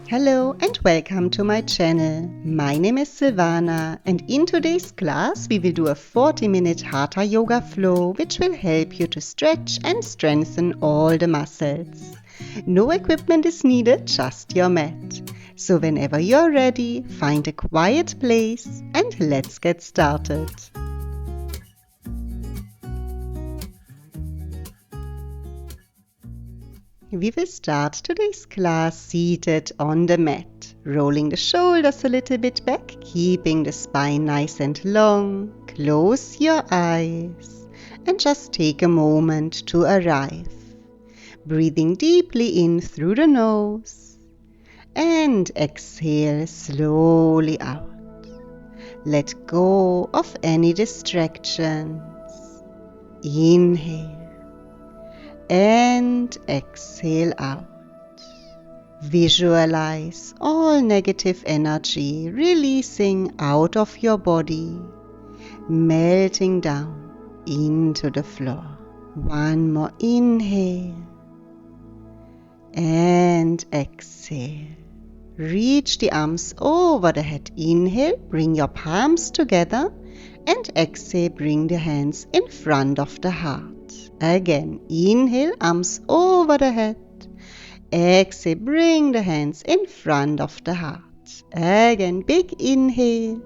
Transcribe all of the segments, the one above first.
Hello and welcome to my channel. My name is Silvana and in today's class we will do a 40-minute Hatha yoga flow which will help you to stretch and strengthen all the muscles. No equipment is needed, just your mat. So whenever you're ready, find a quiet place and let's get started. We will start today's class seated on the mat, rolling the shoulders a little bit back, keeping the spine nice and long. Close your eyes and just take a moment to arrive. Breathing deeply in through the nose and exhale slowly out. Let go of any distractions. Inhale and exhale out. Visualize all negative energy releasing out of your body, melting down into the floor. One more inhale and exhale. Reach the arms over the head. Inhale, bring your palms together, and exhale, bring the hands in front of the heart. Again, inhale, arms over the head. Exhale, bring the hands in front of the heart. Again, big inhale.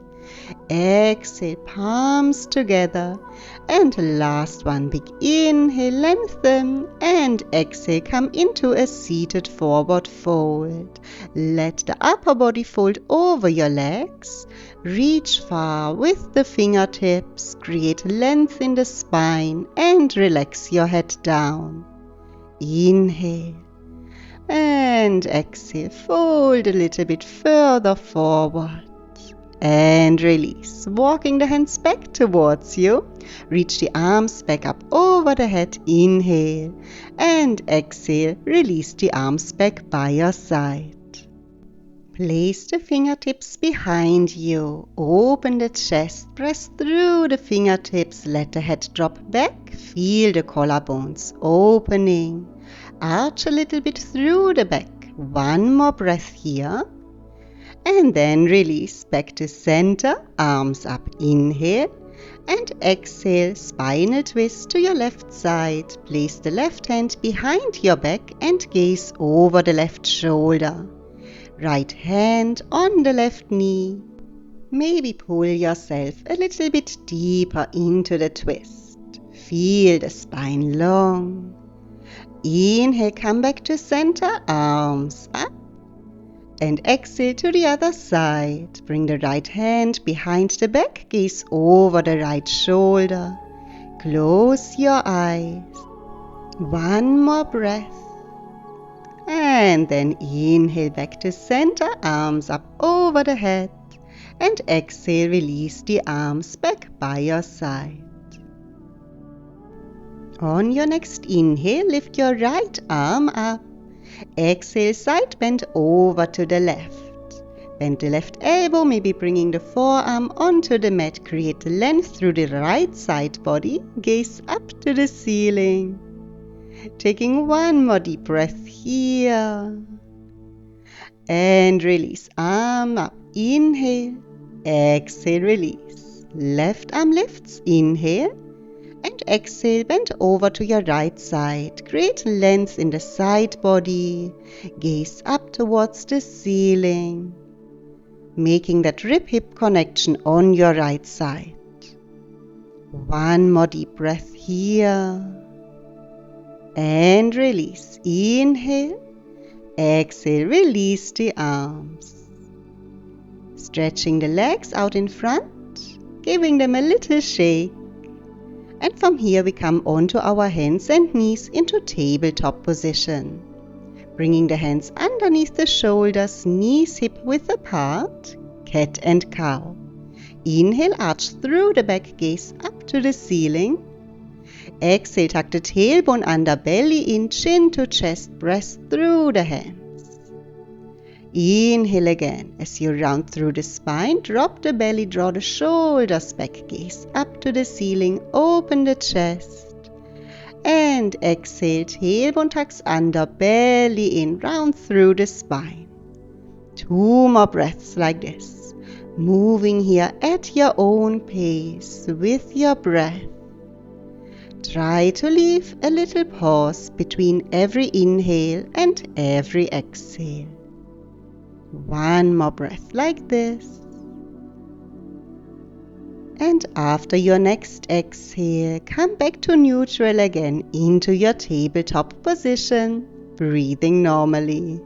Exhale, palms together. And last one, big inhale, lengthen. And exhale, come into a seated forward fold. Let the upper body fold over your legs. Reach far with the fingertips, create length in the spine and relax your head down. Inhale and exhale, fold a little bit further forward and release. Walking the hands back towards you, reach the arms back up over the head, inhale and exhale, release the arms back by your side. Place the fingertips behind you, open the chest, press through the fingertips, let the head drop back, feel the collarbones opening, arch a little bit through the back. One more breath here, and then release back to center, arms up, inhale, and exhale, spinal twist to your left side, place the left hand behind your back and gaze over the left shoulder. Right hand on the left knee. Maybe pull yourself a little bit deeper into the twist. Feel the spine long. Inhale, come back to center, arms up. And exhale to the other side. Bring the right hand behind the back, gaze over the right shoulder. Close your eyes. One more breath. And then inhale back to center, arms up over the head. And exhale, release the arms back by your side. On your next inhale, lift your right arm up. Exhale, side bend over to the left. Bend the left elbow, maybe bringing the forearm onto the mat. Create length through the right side body. Gaze up to the ceiling. Taking one more deep breath here. And release. Arm up. Inhale. Exhale, release. Left arm lifts. Inhale. And exhale, bend over to your right side. Create length in the side body. Gaze up towards the ceiling. Making that rib-hip connection on your right side. One more deep breath here. And release. Inhale. Exhale, release the arms. Stretching the legs out in front, giving them a little shake. And from here we come onto our hands and knees into tabletop position. Bringing the hands underneath the shoulders, knees hip-width apart, cat and cow. Inhale, arch through the back, gaze up to the ceiling. Exhale, tuck the tailbone under, belly in, chin to chest, press through the hands. Inhale again. As you round through the spine, drop the belly, draw the shoulders back, gaze up to the ceiling, open the chest. And exhale, tailbone tucks under, belly in, round through the spine. 2 more breaths like this, moving here at your own pace with your breath. Try to leave a little pause between every inhale and every exhale. 1 more breath like this. And after your next exhale, come back to neutral again into your tabletop position, breathing normally.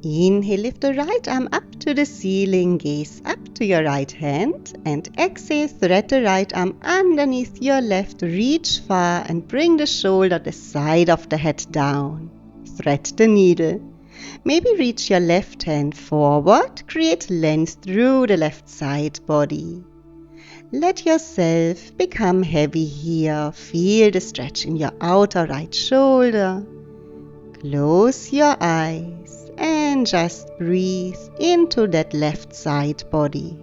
Inhale, lift the right arm up to the ceiling, gaze up to your right hand, and exhale, thread the right arm underneath your left, reach far and bring the shoulder, the side of the head down. Thread the needle. Maybe reach your left hand forward, create length through the left side body. Let yourself become heavy here. Feel the stretch in your outer right shoulder. Close your eyes and just breathe into that left side body.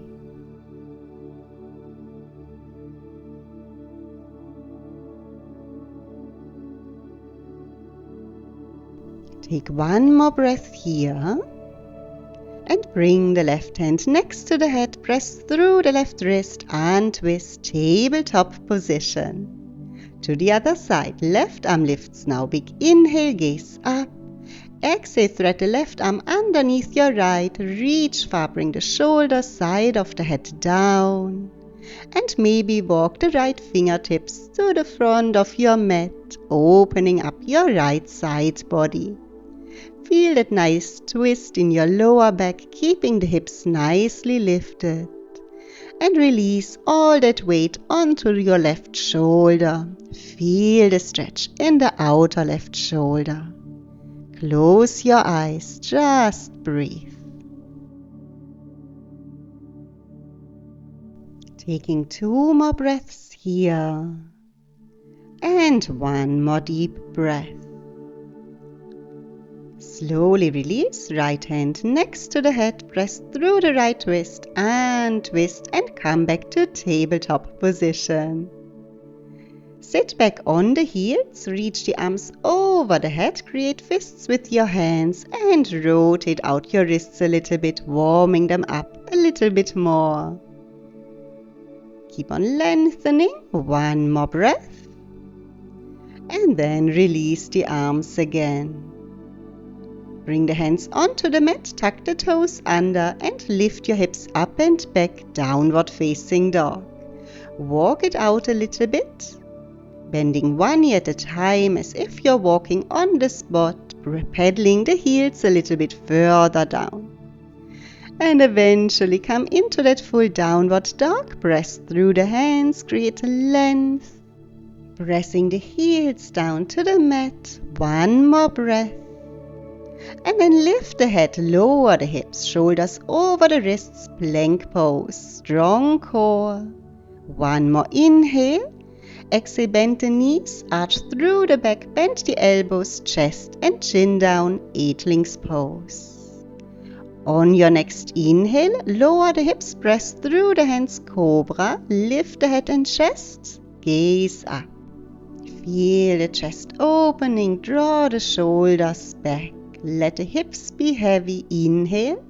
Take 1 more breath here. And bring the left hand next to the head, press through the left wrist and twist, tabletop position. To the other side, left arm lifts now, big inhale, gaze up. Exhale, thread the left arm underneath your right, reach far, bring the shoulder, side of the head down. And maybe walk the right fingertips to the front of your mat, opening up your right side body. Feel that nice twist in your lower back, keeping the hips nicely lifted. And release all that weight onto your left shoulder. Feel the stretch in the outer left shoulder. Close your eyes, just breathe. Taking 2 more breaths here. And 1 more deep breath. Slowly release, right hand next to the head, press through the right wrist and twist and come back to tabletop position. Sit back on the heels, reach the arms over the head, create fists with your hands and rotate out your wrists a little bit, warming them up a little bit more. Keep on lengthening, 1 more breath and then release the arms again. Bring the hands onto the mat, tuck the toes under and lift your hips up and back, downward facing dog. Walk it out a little bit, bending 1 knee at a time as if you're walking on the spot, pedaling the heels a little bit further down. And eventually come into that full downward dog, press through the hands, create a length, pressing the heels down to the mat, 1 more breath. And then lift the head, lower the hips, shoulders over the wrists, plank pose, strong core. 1 more inhale. Exhale, bend the knees, arch through the back, bend the elbows, chest and chin down, eightlings pose. On your next inhale, lower the hips, press through the hands, cobra, lift the head and chest, gaze up. Feel the chest opening, draw the shoulders back. Let the hips be heavy. Inhale.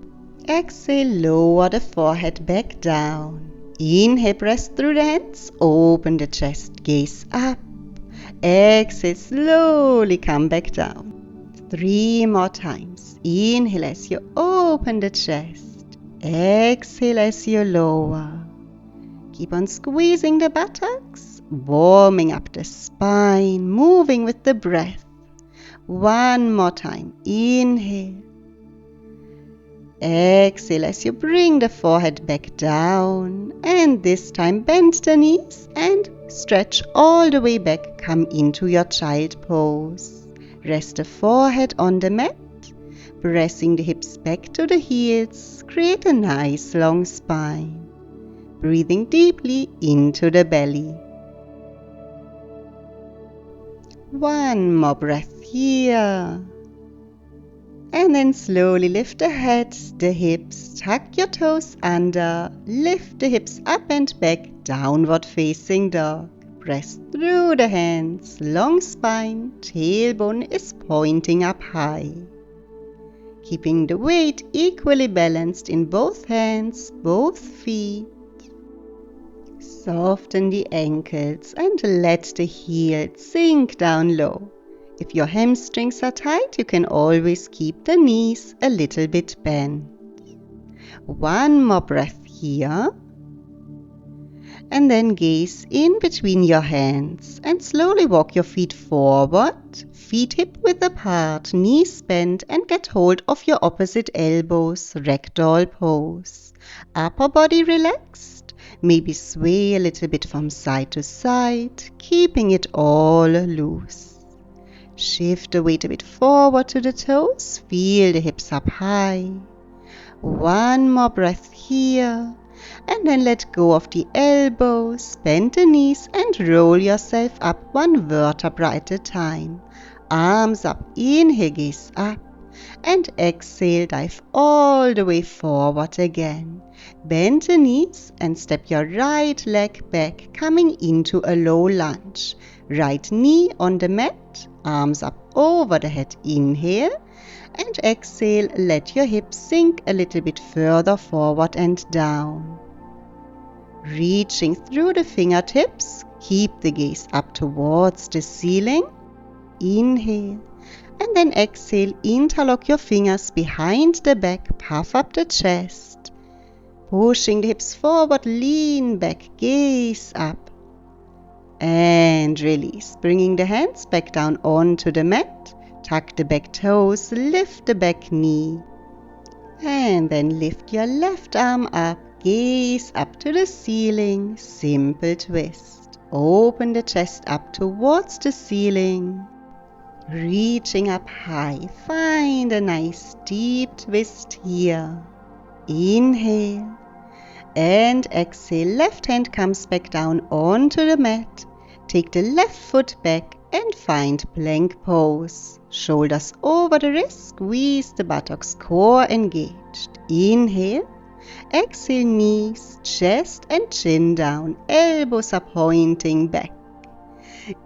Exhale, lower the forehead back down. Inhale, press through the hands, open the chest, gaze up. Exhale, slowly come back down. 3 more times. Inhale as you open the chest. Exhale as you lower. Keep on squeezing the buttocks, warming up the spine, moving with the breath. 1 more time. Inhale. Exhale as you bring the forehead back down. And this time bend the knees and stretch all the way back. Come into your child pose. Rest the forehead on the mat. Pressing the hips back to the heels. Create a nice long spine. Breathing deeply into the belly. 1 more breath here. And then slowly lift the head, the hips, tuck your toes under, lift the hips up and back, downward facing dog. Press through the hands, long spine, tailbone is pointing up high. keeping the weight equally balanced in both hands, both feet. Soften the ankles and let the heels sink down low. If your hamstrings are tight, you can always keep the knees a little bit bent. One more breath here. And then gaze in between your hands and slowly walk your feet forward, feet hip width apart, knees bent, and get hold of your opposite elbows, ragdoll pose. Upper body relaxed, maybe sway a little bit from side to side, keeping it all loose. Shift the weight a bit forward to the toes, feel the hips up high. One more breath here. And then let go of the elbows, bend the knees and roll yourself up one vertebra at a time. Arms up, inhale, gaze up, and exhale, dive all the way forward again. Bend the knees and step your right leg back, coming into a low lunge. Right knee on the mat, arms up over the head, inhale. And exhale, let your hips sink a little bit further forward and down. Reaching through the fingertips, keep the gaze up towards the ceiling. Inhale. And then exhale, interlock your fingers behind the back, puff up the chest. Pushing the hips forward, lean back, gaze up. And release, bringing the hands back down onto the mat. Tuck the back toes, lift the back knee. And then lift your left arm up, gaze up to the ceiling, simple twist. Open the chest up towards the ceiling. Reaching up high, find a nice deep twist here. Inhale. And exhale, left hand comes back down onto the mat. Take the left foot back and find plank pose. Shoulders over the wrist, squeeze the buttocks, core engaged. Inhale. Exhale, knees, chest and chin down, elbows are pointing back.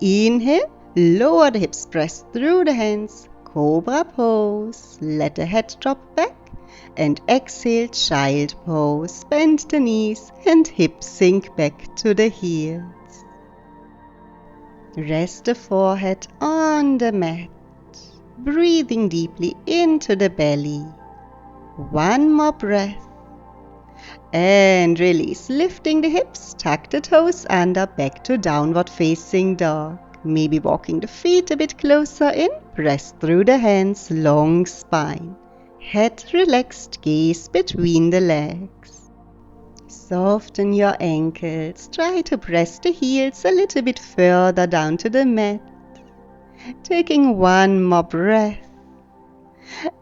Inhale, lower the hips, press through the hands, cobra pose. Let the head drop back. And exhale, child pose. Bend the knees and hips sink back to the heels. Rest the forehead on the mat, breathing deeply into the belly. One more breath. And release, lifting the hips, tuck the toes under, back to downward facing dog. Maybe walking the feet a bit closer in, press through the hands, long spine. Head relaxed, gaze between the legs. Soften your ankles, try to press the heels a little bit further down to the mat. Taking one more breath.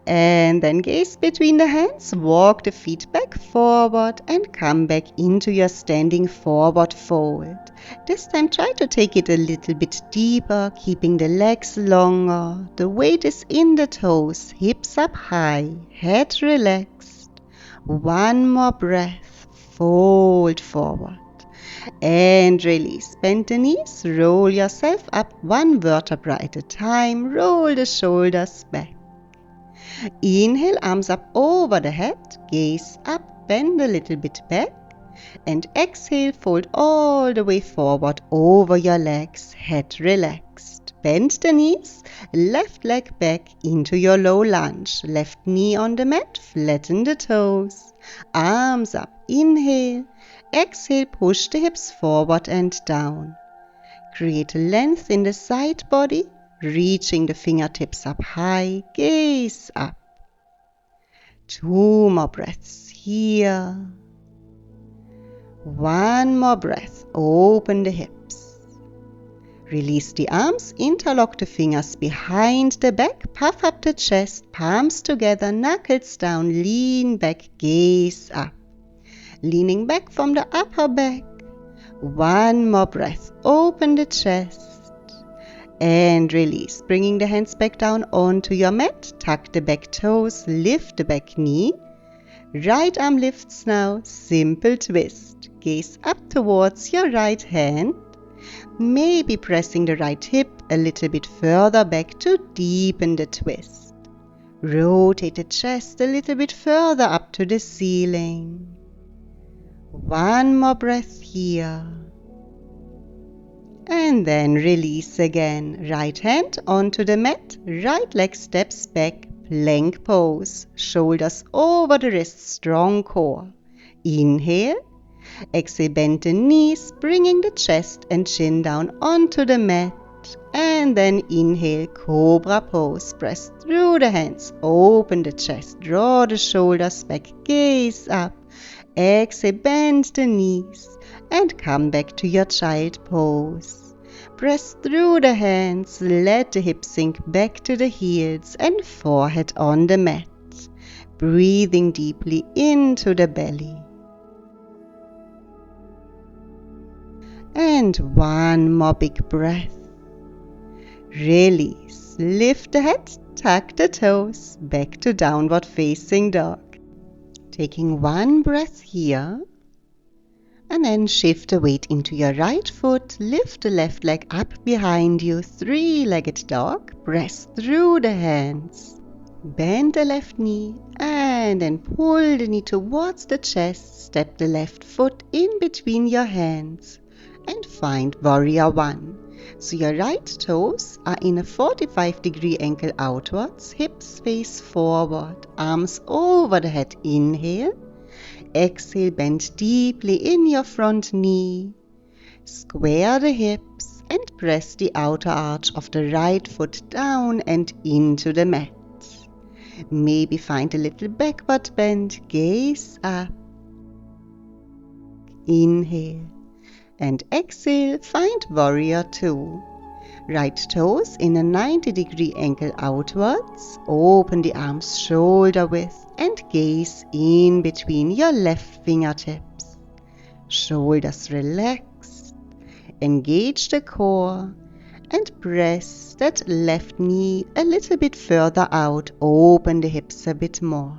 And then gaze between the hands, walk the feet back forward and come back into your standing forward fold. This time try to take it a little bit deeper, keeping the legs longer. The weight is in the toes, hips up high, head relaxed. One more breath, fold forward. And release, bend the knees, roll yourself up one vertebra at a time, roll the shoulders back. Inhale, arms up over the head, gaze up, bend a little bit back. And exhale, fold all the way forward over your legs, head relaxed. Bend the knees, left leg back into your low lunge. Left knee on the mat, flatten the toes. Arms up, inhale. Exhale, push the hips forward and down. Create a length in the side body. Reaching the fingertips up high, gaze up. 2 more breaths here. 1 more breath, open the hips. Release the arms, interlock the fingers behind the back, puff up the chest, palms together, knuckles down, lean back, gaze up. Leaning back from the upper back. 1 more breath, open the chest. And release, bringing the hands back down onto your mat. Tuck the back toes, lift the back knee. Right arm lifts now, simple twist. Gaze up towards your right hand. Maybe pressing the right hip a little bit further back to deepen the twist. Rotate the chest a little bit further up to the ceiling. One more breath here. And then release again. Right hand onto the mat, right leg steps back, plank pose. Shoulders over the wrists, strong core. Inhale. Exhale, bend the knees, bringing the chest and chin down onto the mat. And then inhale, cobra pose. Press through the hands, open the chest, draw the shoulders back, gaze up. Exhale, bend the knees and come back to your child pose. Press through the hands, let the hips sink back to the heels and forehead on the mat. Breathing deeply into the belly. And one more big breath. Release, lift the head, tuck the toes, back to downward facing dog. Taking one breath here, and then shift the weight into your right foot, lift the left leg up behind you, three-legged dog, press through the hands, bend the left knee, and then pull the knee towards the chest, step the left foot in between your hands, and find warrior one. So your right toes are in a 45-degree angle outwards, hips face forward, arms over the head, inhale. Exhale, bend deeply in your front knee. Square the hips and press the outer arch of the right foot down and into the mat. Maybe find a little backward bend, gaze up. Inhale. And exhale, find warrior two. Right toes in a 90-degree angle outwards. Open the arms shoulder width and gaze in between your left fingertips. Shoulders relaxed. Engage the core and press that left knee a little bit further out. Open the hips a bit more.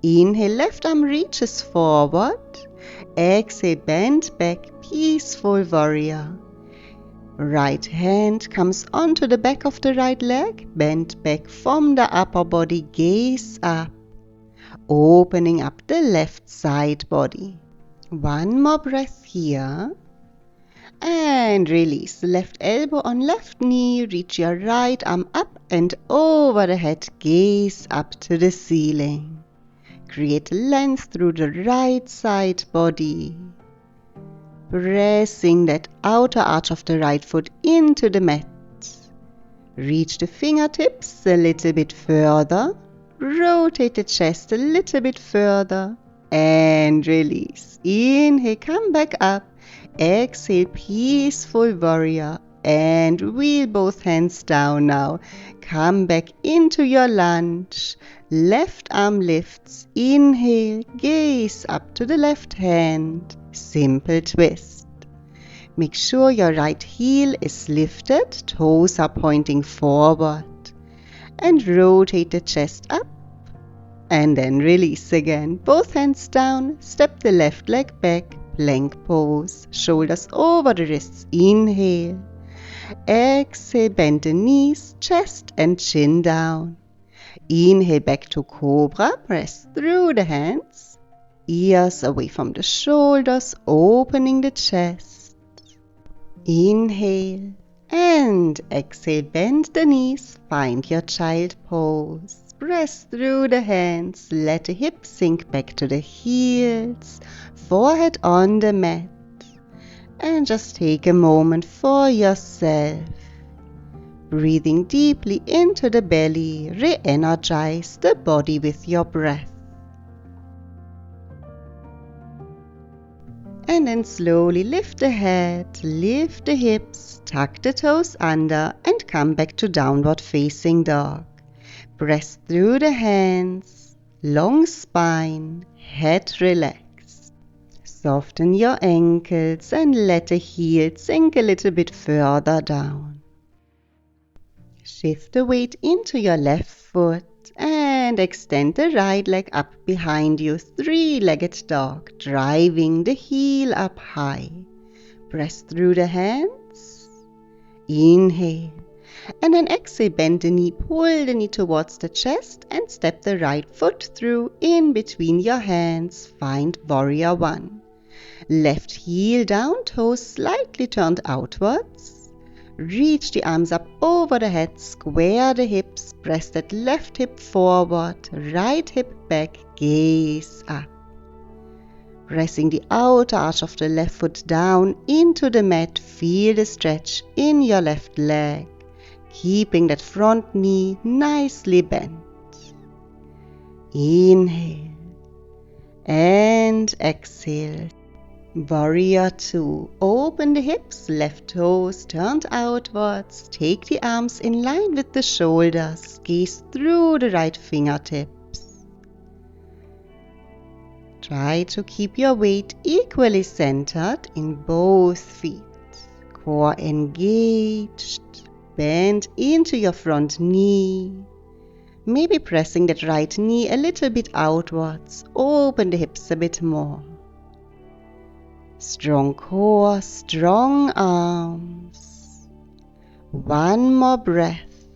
Inhale, left arm reaches forward. Exhale, bend back, peaceful warrior. Right hand comes onto the back of the right leg, bend back from the upper body, gaze up, opening up the left side body. One more breath here. And release. Left elbow on left knee, reach your right arm up and over the head, gaze up to the ceiling. Create length through the right side body. Pressing that outer arch of the right foot into the mat. Reach the fingertips a little bit further. Rotate the chest a little bit further. And release. Inhale, come back up. Exhale, peaceful warrior. And wheel both hands down now. Come back into your lunge. Left arm lifts. Inhale, gaze up to the left hand. Simple twist. Make sure your right heel is lifted. Toes are pointing forward. And rotate the chest up. And then release again. Both hands down. Step the left leg back. Plank pose. Shoulders over the wrists. Inhale. Exhale, bend the knees, chest and chin down. Inhale, back to cobra, press through the hands. Ears away from the shoulders, opening the chest. Inhale and exhale, bend the knees, find your child pose. Press through the hands, let the hips sink back to the heels, forehead on the mat. And just take a moment for yourself. Breathing deeply into the belly, re-energize the body with your breath. And then slowly lift the head, lift the hips, tuck the toes under and come back to downward facing dog. Press through the hands, long spine, head relaxed. Soften your ankles and let the heels sink a little bit further down. Shift the weight into your left foot and extend the right leg up behind you, three-legged dog, driving the heel up high. Press through the hands. Inhale. And then exhale, bend the knee, pull the knee towards the chest and step the right foot through in between your hands. Find warrior one. Left heel down, toes slightly turned outwards. Reach the arms up over the head, square the hips, press that left hip forward, right hip back, gaze up. Pressing the outer arch of the left foot down into the mat, feel the stretch in your left leg, keeping that front knee nicely bent. Inhale and exhale. Warrior two. Open the hips, left toes turned outwards. Take the arms in line with the shoulders. Gaze through the right fingertips. Try to keep your weight equally centered in both feet. Core engaged. Bend into your front knee. Maybe pressing that right knee a little bit outwards. Open the hips a bit more. Strong core, strong arms. One more breath.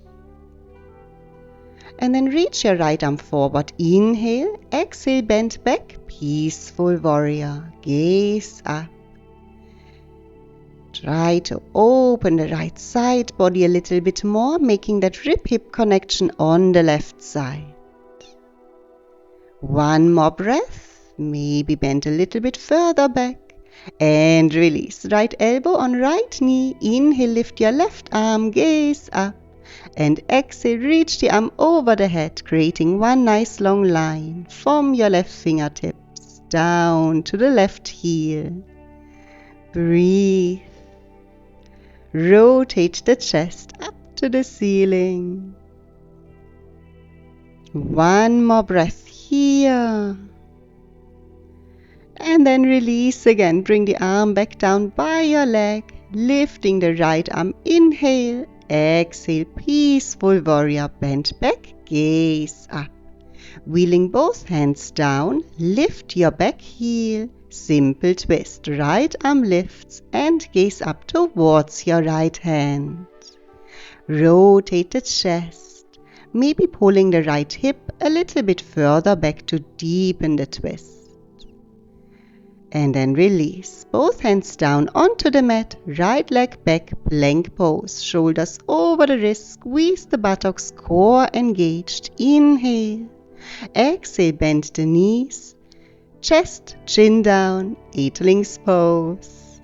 And then reach your right arm forward. Inhale, exhale, bend back. Peaceful warrior. Gaze up. Try to open the right side body a little bit more, making that rib-hip connection on the left side. One more breath. Maybe bend a little bit further back. And release. Right elbow on right knee. Inhale, lift your left arm, gaze up. And exhale, reach the arm over the head, creating one nice long line from your left fingertips down to the left heel. Breathe. Rotate the chest up to the ceiling. One more breath here. And then release again. Bring the arm back down by your leg, lifting the right arm. Inhale, exhale, peaceful warrior. Bend back, gaze up. Wheeling both hands down, lift your back heel. Simple twist. Right arm lifts and gaze up towards your right hand. Rotate the chest, maybe pulling the right hip a little bit further back to deepen the twist. And then release. Both hands down onto the mat, right leg back, plank pose. Shoulders over the wrists, squeeze the buttocks, core engaged. Inhale. Exhale, bend the knees. Chest, chin down, Eitling's pose.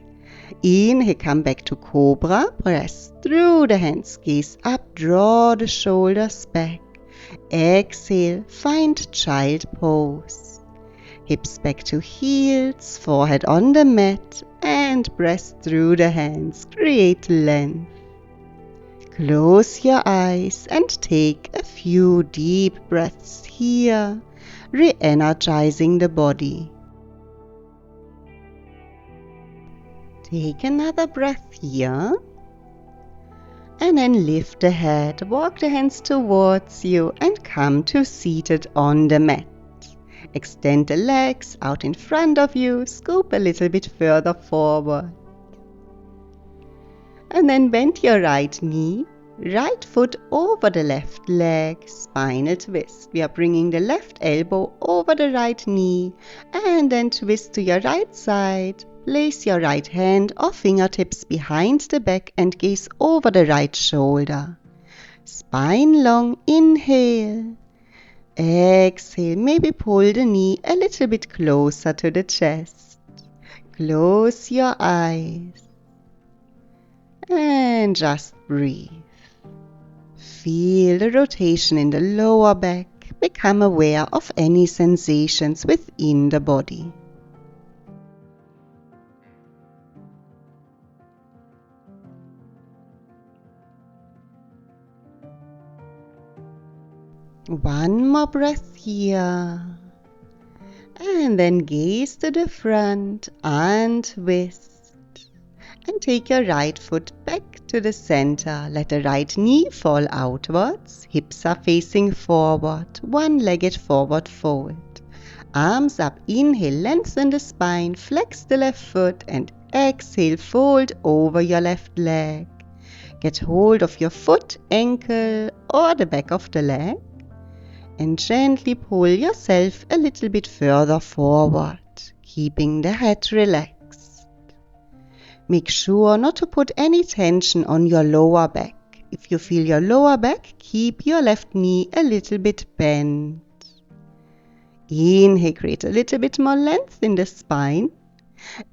Inhale, come back to Cobra. Press through the hands, gaze up, draw the shoulders back. Exhale, find child pose. Hips back to heels, forehead on the mat, and press through the hands, create length. Close your eyes and take a few deep breaths here, re-energizing the body. Take another breath here, and then lift the head, walk the hands towards you, and come to seated on the mat. Extend the legs out in front of you, scoop a little bit further forward. And then bend your right knee, right foot over the left leg, spinal twist. We are bringing the left elbow over the right knee and then twist to your right side. Place your right hand or fingertips behind the back and gaze over the right shoulder. Spine long, inhale. Exhale, maybe pull the knee a little bit closer to the chest. Close your eyes and just breathe. Feel the rotation in the lower back. Become aware of any sensations within the body. One more breath here. And then gaze to the front, untwist. And take your right foot back to the center. Let the right knee fall outwards. Hips are facing forward. One-legged forward fold. Arms up. Inhale, lengthen the spine. Flex the left foot and exhale, fold over your left leg. Get hold of your foot, ankle, or the back of the leg and gently pull yourself a little bit further forward, keeping the head relaxed. Make sure not to put any tension on your lower back. If you feel your lower back, keep your left knee a little bit bent. Inhale, create a little bit more length in the spine.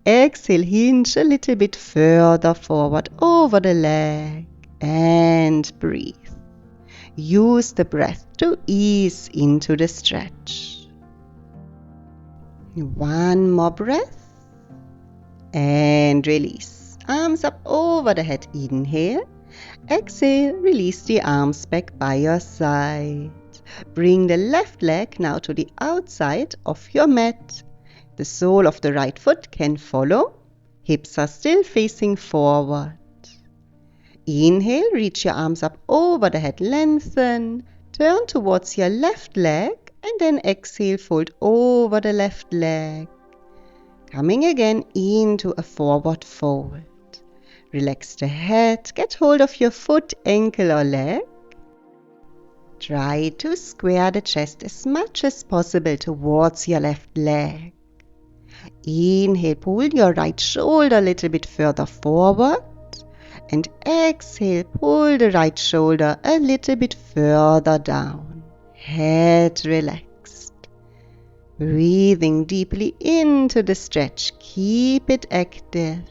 Exhale, hinge a little bit further forward over the leg and breathe. Use the breath to ease into the stretch. One more breath and release. Arms up over the head. Inhale. Exhale, release the arms back by your side. Bring the left leg now to the outside of your mat. The sole of the right foot can follow. Hips are still facing forward. Inhale, reach your arms up over the head, lengthen. Turn towards your left leg and then exhale, fold over the left leg. Coming again into a forward fold. Relax the head, get hold of your foot, ankle or leg. Try to square the chest as much as possible towards your left leg. Inhale, pull your right shoulder a little bit further forward. And exhale, pull the right shoulder a little bit further down. Head relaxed. Breathing deeply into the stretch. Keep it active.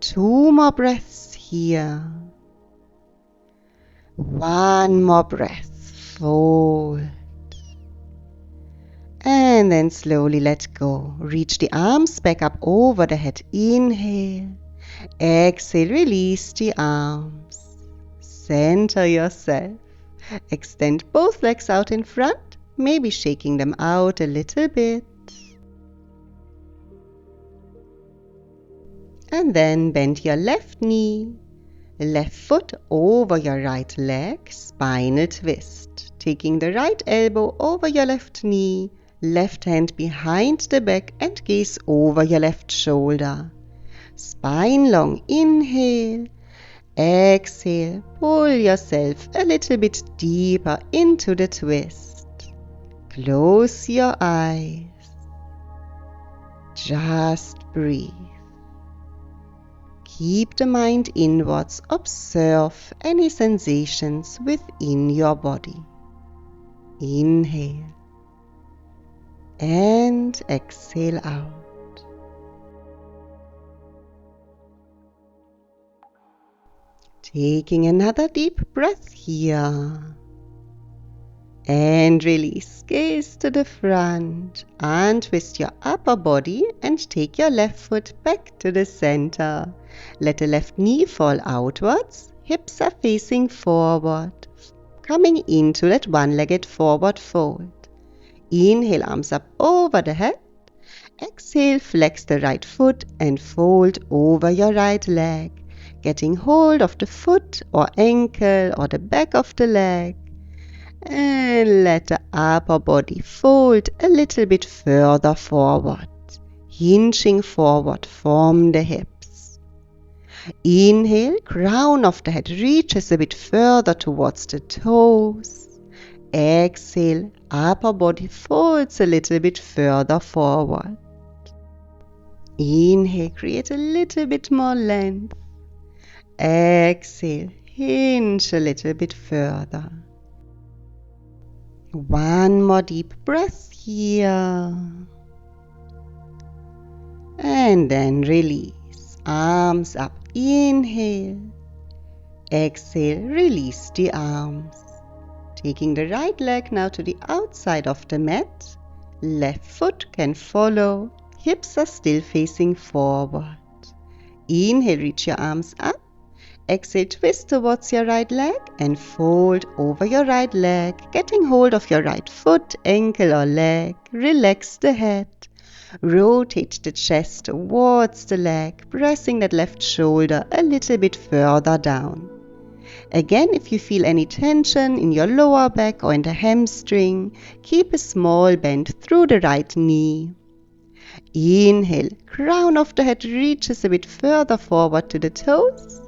2 more breaths here. 1 more breath. Fold. And then slowly let go. Reach the arms back up over the head. Inhale. Exhale, release the arms. Center yourself. Extend both legs out in front, maybe shaking them out a little bit. And then bend your left knee, left foot over your right leg, spinal twist. Taking the right elbow over your left knee, left hand behind the back and gaze over your left shoulder. Spine long, inhale, exhale, pull yourself a little bit deeper into the twist. Close your eyes. Just breathe. Keep the mind inwards, observe any sensations within your body. Inhale and exhale out. Taking another deep breath here. And release. Gaze to the front. Untwist your upper body and take your left foot back to the center. Let the left knee fall outwards. Hips are facing forward. Coming into that one-legged forward fold. Inhale, arms up over the head. Exhale, flex the right foot and fold over your right leg. Getting hold of the foot or ankle or the back of the leg. And let the upper body fold a little bit further forward. Hinging forward from the hips. Inhale, crown of the head reaches a bit further towards the toes. Exhale, upper body folds a little bit further forward. Inhale, create a little bit more length. Exhale, hinge a little bit further. 1 more deep breath here. And then release. Arms up. Inhale. Exhale, release the arms. Taking the right leg now to the outside of the mat. Left foot can follow. Hips are still facing forward. Inhale, reach your arms up. Exhale, twist towards your right leg and fold over your right leg, getting hold of your right foot, ankle or leg. Relax the head. Rotate the chest towards the leg, pressing that left shoulder a little bit further down. Again, if you feel any tension in your lower back or in the hamstring, keep a small bend through the right knee. Inhale, crown of the head reaches a bit further forward to the toes.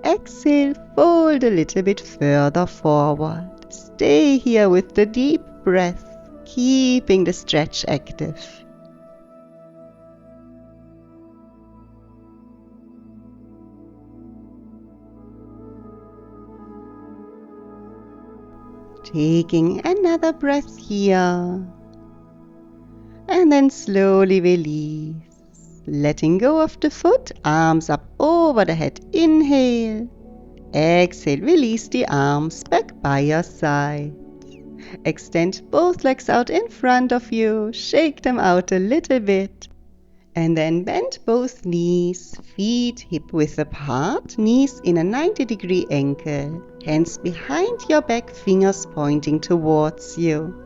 Exhale, fold a little bit further forward. Stay here with the deep breath, keeping the stretch active. Taking another breath here. And then slowly release. Letting go of the foot, arms up over the head. Inhale. Exhale, release the arms back by your side. Extend both legs out in front of you. Shake them out a little bit. And then bend both knees, feet hip-width apart, knees in a 90-degree angle. Hands behind your back, fingers pointing towards you.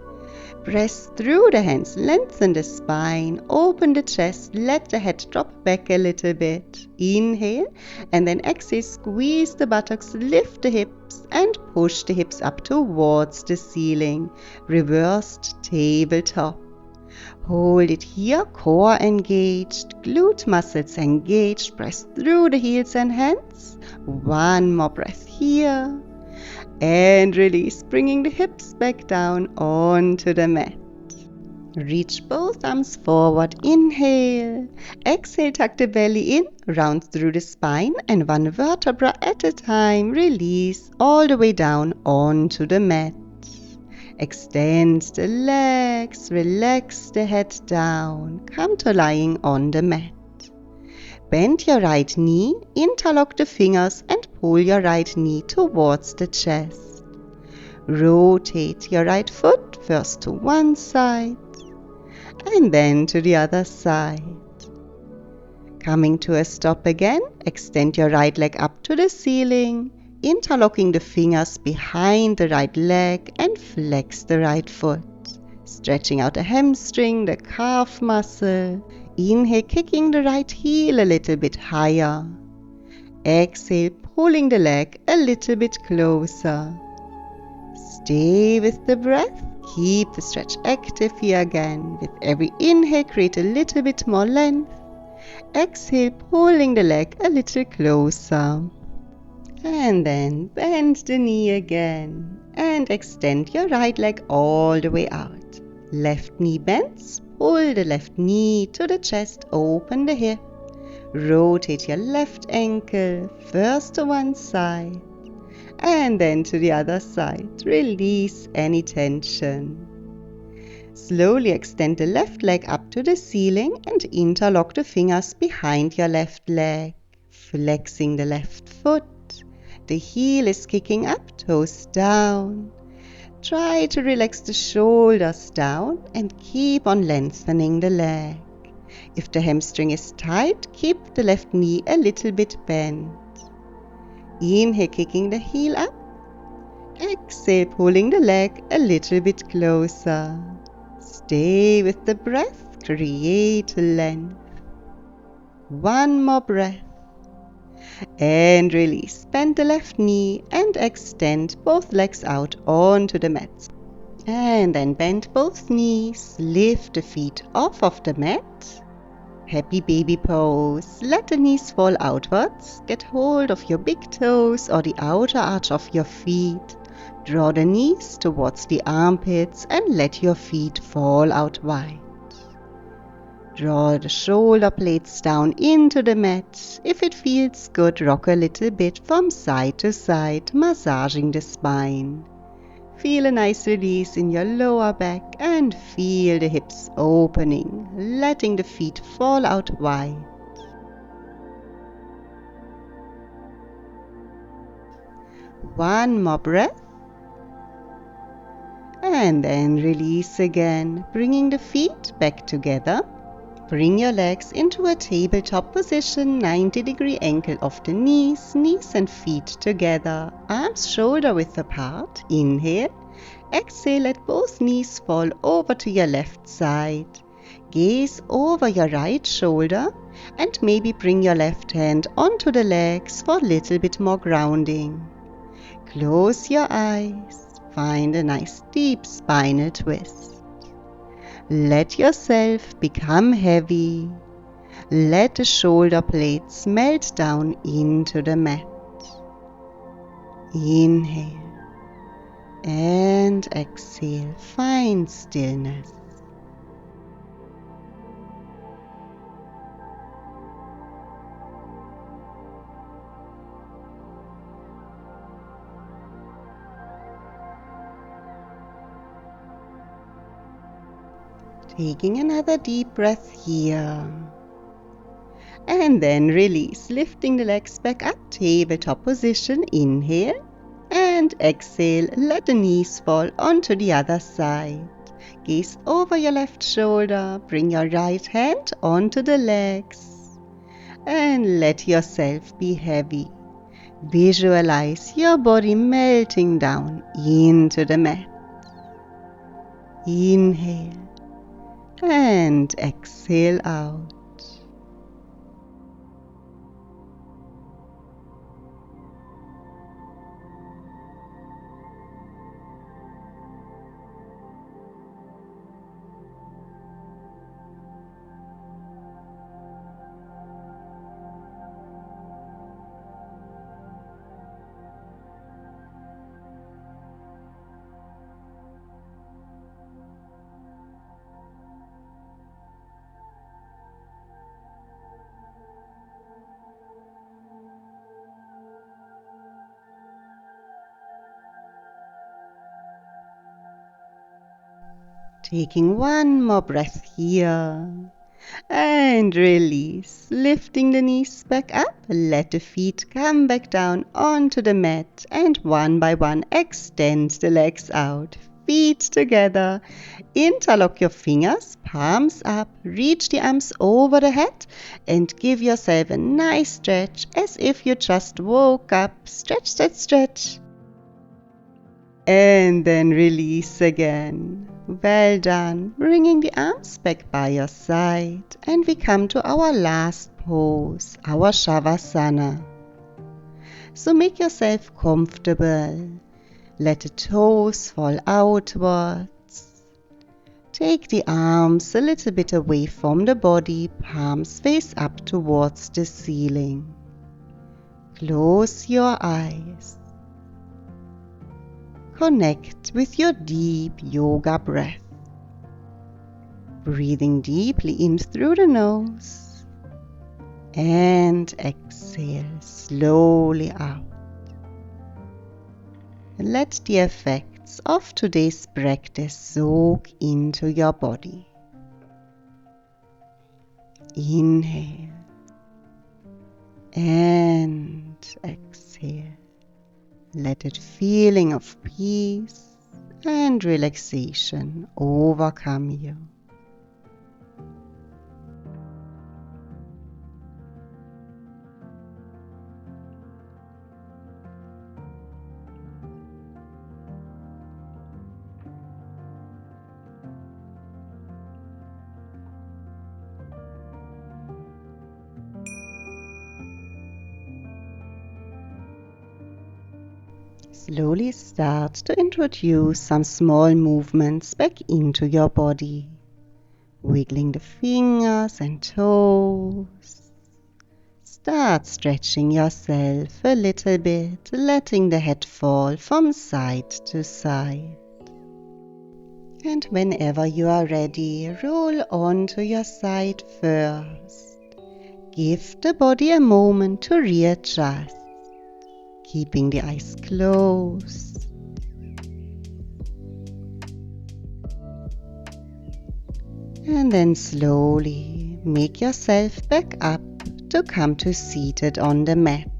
Press through the hands, lengthen the spine, open the chest, let the head drop back a little bit. Inhale, and then exhale, squeeze the buttocks, lift the hips, and push the hips up towards the ceiling. Reversed tabletop. Hold it here, core engaged, glute muscles engaged. Press through the heels and hands. One more breath here. And release, bringing the hips back down onto the mat. Reach both arms forward. Inhale. Exhale, tuck the belly in, round through the spine, and one vertebra at a time. Release all the way down onto the mat. Extend the legs, relax the head down. Come to lying on the mat. Bend your right knee, interlock the fingers and pull your right knee towards the chest. Rotate your right foot first to one side and then to the other side. Coming to a stop again, extend your right leg up to the ceiling, interlocking the fingers behind the right leg and flex the right foot. Stretching out the hamstring, the calf muscle. Inhale, kicking the right heel a little bit higher. Exhale, pulling the leg a little bit closer. Stay with the breath. Keep the stretch active here again. With every inhale, create a little bit more length. Exhale, pulling the leg a little closer. And then bend the knee again. And extend your right leg all the way out. Left knee bends. Pull the left knee to the chest, open the hip. Rotate your left ankle, first to one side, and then to the other side. Release any tension. Slowly extend the left leg up to the ceiling and interlock the fingers behind your left leg. Flexing the left foot. The heel is kicking up, toes down. Try to relax the shoulders down and keep on lengthening the leg. If the hamstring is tight, keep the left knee a little bit bent. Inhale, kicking the heel up. Exhale, pulling the leg a little bit closer. Stay with the breath, create length. One more breath. And release. Bend the left knee and extend both legs out onto the mat. And then bend both knees. Lift the feet off of the mat. Happy baby pose. Let the knees fall outwards. Get hold of your big toes or the outer arch of your feet. Draw the knees towards the armpits and let your feet fall out wide. Draw the shoulder blades down into the mat. If it feels good, rock a little bit from side to side, massaging the spine. Feel a nice release in your lower back and feel the hips opening, letting the feet fall out wide. One more breath. And then release again, bringing the feet back together. Bring your legs into a tabletop position, 90-degree angle of the knees, knees and feet together, arms shoulder width apart. Inhale. Exhale, let both knees fall over to your left side. Gaze over your right shoulder and maybe bring your left hand onto the legs for a little bit more grounding. Close your eyes. Find a nice deep spinal twist. Let yourself become heavy. Let the shoulder blades melt down into the mat. Inhale and exhale. Find stillness. Taking another deep breath here. And then release, lifting the legs back up, tabletop position. Inhale and exhale. Let the knees fall onto the other side. Gaze over your left shoulder. Bring your right hand onto the legs. And let yourself be heavy. Visualize your body melting down into the mat. Inhale and exhale out. Taking one more breath here and release, lifting the knees back up. Let the feet come back down onto the mat and one by one extend the legs out. Feet together, interlock your fingers, palms up, reach the arms over the head and give yourself a nice stretch as if you just woke up. Stretch, stretch, stretch. And then release again. Well done. Bringing the arms back by your side. And we come to our last pose, our Savasana. So make yourself comfortable. Let the toes fall outwards. Take the arms a little bit away from the body, palms face up towards the ceiling. Close your eyes. Connect with your deep yoga breath. Breathing deeply in through the nose and exhale slowly out. Let the effects of today's practice soak into your body. Inhale and exhale. Let that feeling of peace and relaxation overcome you. Slowly start to introduce some small movements back into your body. Wiggling the fingers and toes. Start stretching yourself a little bit, letting the head fall from side to side. And whenever you are ready, roll onto your side first. Give the body a moment to readjust. Keeping the eyes closed. And then slowly make yourself back up to come to seated on the mat.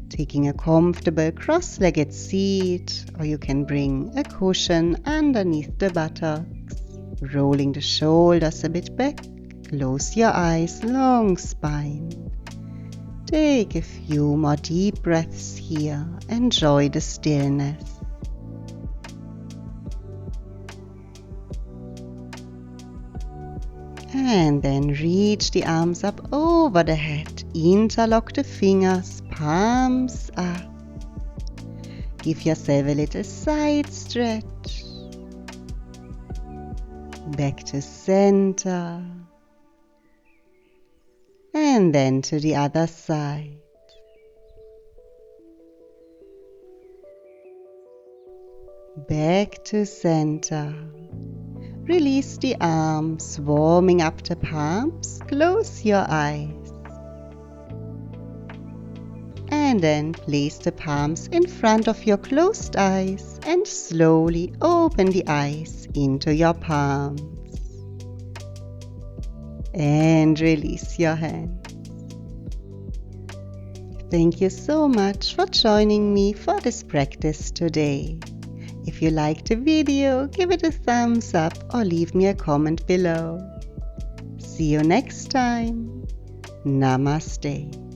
Taking a comfortable cross-legged seat, or you can bring a cushion underneath the buttocks. Rolling the shoulders a bit back. Close your eyes, long spine. Take a few more deep breaths here. Enjoy the stillness. And then reach the arms up over the head. Interlock the fingers, palms up. Give yourself a little side stretch. Back to center. And then to the other side. Back to center. Release the arms, warming up the palms. Close your eyes. And then place the palms in front of your closed eyes and slowly open the eyes into your palms. And release your hands. Thank you so much for joining me for this practice today. If you liked the video, give it a thumbs up or leave me a comment below. See you next time. Namaste.